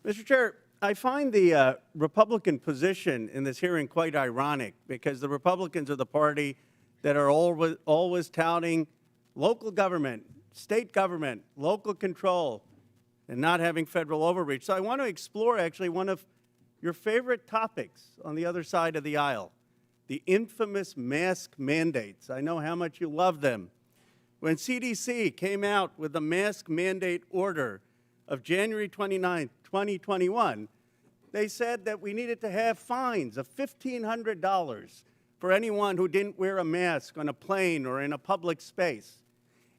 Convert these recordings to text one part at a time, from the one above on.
Mr. Chair, I find the Republican position in this hearing quite ironic because the Republicans are the party that are always touting local government, state government, local control, and not having federal overreach. So I want to explore actually one of your favorite topics on the other side of the aisle, the infamous mask mandates. I know how much you love them. When CDC came out with the mask mandate order of January 29, 2021, they said that we needed to have fines of $1,500 for anyone who didn't wear a mask on a plane or in a public space.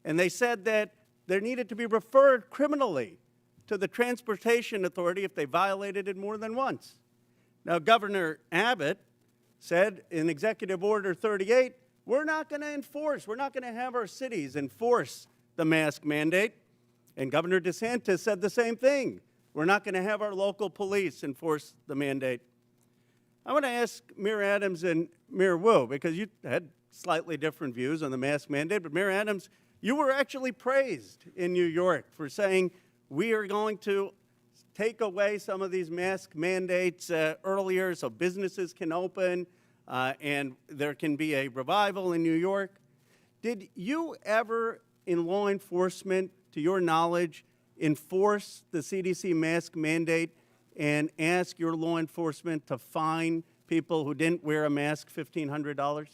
And they said that there needed to be referred criminally to the Transportation Authority if they violated it more than once. Now, Governor Abbott said in Executive Order 38, we're not going to enforce, we're not going to have our cities enforce the mask mandate. And Governor DeSantis said the same thing. We're not going to have our local police enforce the mandate. I want to ask Mayor Adams and Mayor Wu, because you had slightly different views on the mask mandate, but Mayor Adams, you were actually praised in New York for saying we are going to take away some of these mask mandates earlier so businesses can open and there can be a revival in New York. Did you ever, in law enforcement, to your knowledge, enforce the CDC mask mandate and ask your law enforcement to fine people who didn't wear a mask $1,500?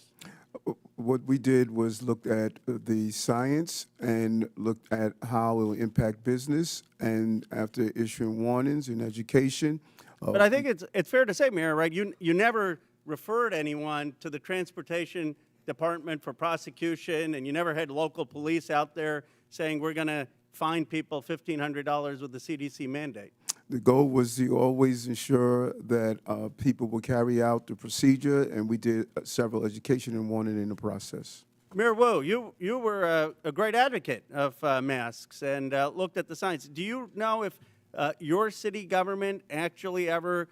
What we did was looked at the science and looked at how it will impact business, and after issuing warnings in education. But I think it's fair to say, Mayor, right, you never referred anyone to the Transportation Department for prosecution, and you never had local police out there saying we're going to fine people $1,500 with the CDC mandate. The goal was to always ensure that people will carry out the procedure, and we did several education and warning in the process. Mayor Wu, you were a great advocate of masks and looked at the science. Do you know if your city government actually ever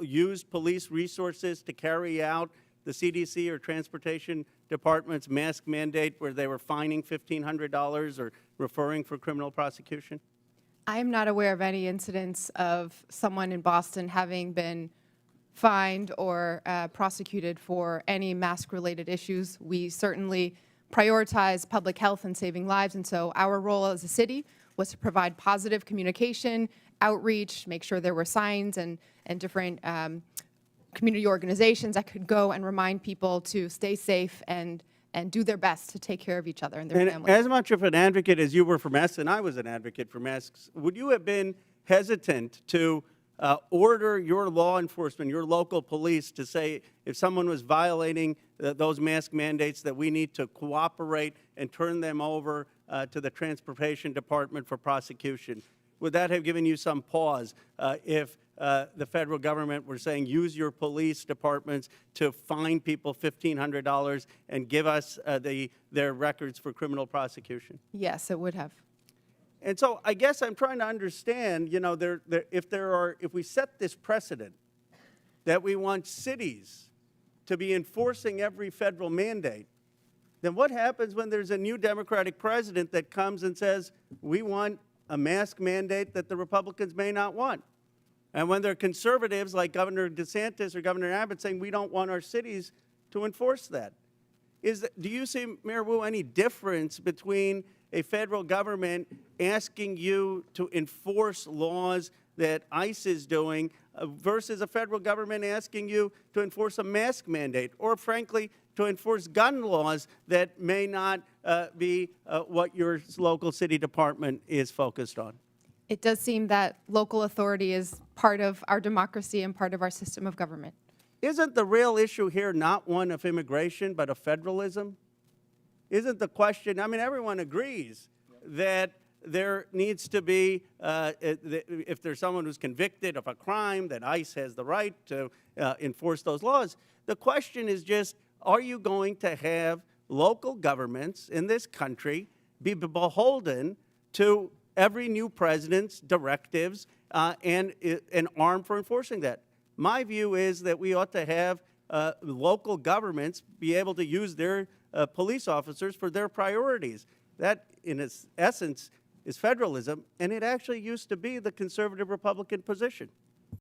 used police resources to carry out the CDC or Transportation Department's mask mandate where they were fining $1,500 or referring for criminal prosecution? I am not aware of any incidents of someone in Boston having been fined or prosecuted for any mask-related issues. We certainly prioritize public health and saving lives, and so our role as a city was to provide positive communication, outreach, make sure there were signs and different community organizations that could go and remind people to stay safe and do their best to take care of each other and their families. As much of an advocate as you were for masks, and I was an advocate for masks, would you have been hesitant to order your law enforcement, your local police, to say if someone was violating those mask mandates that we need to cooperate and turn them over to the Transportation Department for prosecution? Would that have given you some pause if the federal government were saying use your police departments to fine people $1,500 and give us their records for criminal prosecution? Yes, it would have. And so I guess I'm trying to understand, you know, if we set this precedent that we want cities to be enforcing every federal mandate, then what happens when there's a new Democratic president that comes and says we want a mask mandate that the Republicans may not want? And when there are conservatives like Governor DeSantis or Governor Abbott saying we don't want our cities to enforce that. Do you see, Mayor Wu, any difference between a federal government asking you to enforce laws that ICE is doing versus a federal government asking you to enforce a mask mandate or, frankly, to enforce gun laws that may not be what your local city department is focused on? It does seem that local authority is part of our democracy and part of our system of government. Isn't the real issue here not one of immigration, but of federalism? Isn't the question, I mean, everyone agrees that there needs to be, if there's someone who's convicted of a crime, that ICE has the right to enforce those laws. The question is just, are you going to have local governments in this country be beholden to every new president's directives and armed for enforcing that? My view is that we ought to have local governments be able to use their police officers for their priorities. That, in its essence, is federalism, and it actually used to be the conservative Republican position.